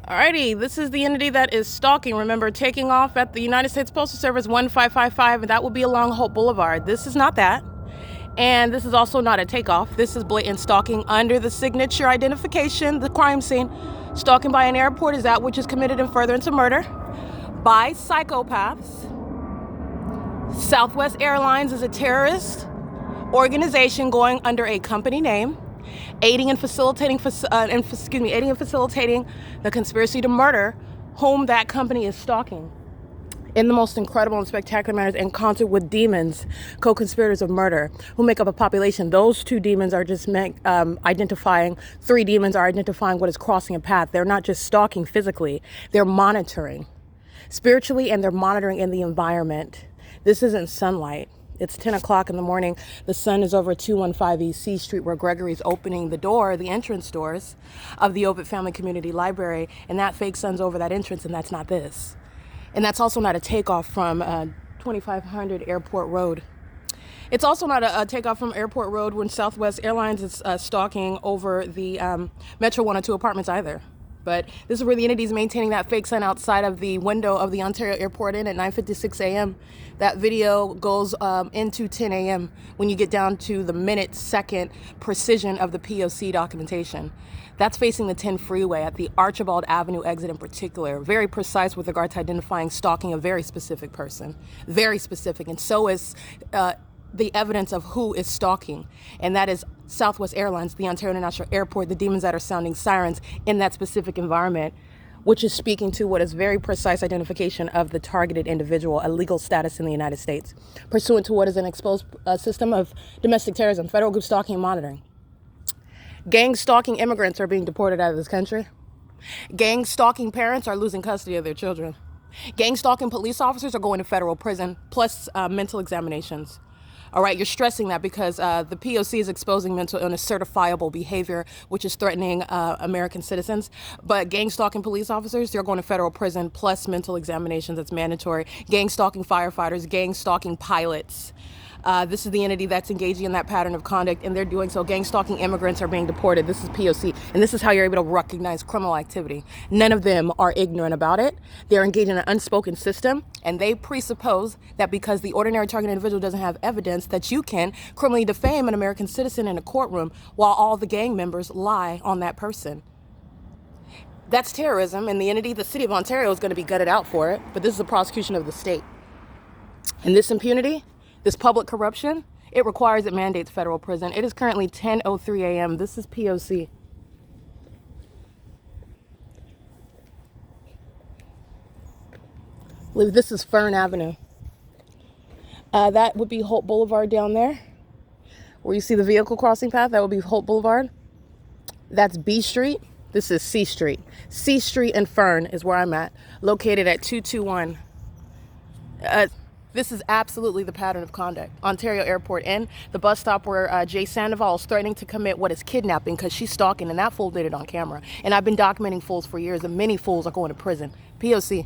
Alrighty, this is the entity that is stalking. Remember, taking off at the United States Postal Service 1555, and that will be along Hope Boulevard. This is not that. And this is also not a takeoff. This is blatant stalking under the signature identification, the crime scene. Stalking by an airport is that which is committed in furtherance of murder by psychopaths. Southwest Airlines is a terrorist organization going under a company name, aiding and facilitating the conspiracy to murder whom that company is stalking in the most incredible and spectacular manners, in concert with demons, co-conspirators of murder, who make up a population. Those two demons are just identifying, three demons are identifying what is crossing a path. They're not just stalking physically, they're monitoring spiritually, and they're monitoring in the environment. This isn't sunlight. It's 10 o'clock in the morning. The sun is over 215 East C Street, where Gregory's opening the door, the entrance doors of the Ovid Family Community Library, and that fake sun's over that entrance, and that's not this. And that's also not a takeoff from 2500 Airport Road. It's also not a takeoff from Airport Road when Southwest Airlines is stalking over the Metro 102 apartments either. But this is where the entity is maintaining that fake sun outside of the window of the Ontario Airport Inn at 9:56 a.m. That video goes into 10 a.m. when you get down to the minute, second precision of the P.O.C. documentation. That's facing the 10 freeway at the Archibald Avenue exit in particular. Very precise with regard to identifying stalking a very specific person. Very specific. And so is the evidence of who is stalking, and that is Southwest Airlines, the Ontario International Airport, the demons that are sounding sirens in that specific environment, which is speaking to what is very precise identification of the targeted individual, a legal status in the United States, pursuant to what is an exposed system of domestic terrorism, federal group stalking and monitoring. Gang stalking immigrants are being deported out of this country. Gang stalking parents are losing custody of their children. Gang stalking police officers are going to federal prison, plus mental examinations. All right, you're stressing that because the P.O.C. is exposing mental illness certifiable behavior, which is threatening American citizens. But gang stalking police officers, they're going to federal prison plus mental examinations. That's mandatory. Gang stalking firefighters, gang stalking pilots. This is the entity that's engaging in that pattern of conduct, and they're doing so. Gang stalking immigrants are being deported. This is P.O.C., and this is how you're able to recognize criminal activity. None of them are ignorant about it. They're engaged in an unspoken system, and they presuppose that because the ordinary target individual doesn't have evidence, that you can criminally defame an American citizen in a courtroom while all the gang members lie on that person. That's terrorism, and the entity, the city of Ontario, is going to be gutted out for it, but this is a prosecution of the state. And this impunity, this public corruption, it requires, it mandates federal prison. It is currently 10:03 a.m. This is P.O.C. I believe this is FERN Avenue. That would be Hope Boulevard down there, where you see the vehicle crossing path. That would be Hope Boulevard. That's B Street. This is C Street. C Street and FERN is where I'm at, located at 221. This is absolutely the pattern of conduct. Ontario Airport Inn, the bus stop where Jay Sandoval is threatening to commit what is kidnapping because she's stalking, and that fool did it on camera. And I've been documenting fools for years, and many fools are going to prison. P.O.C.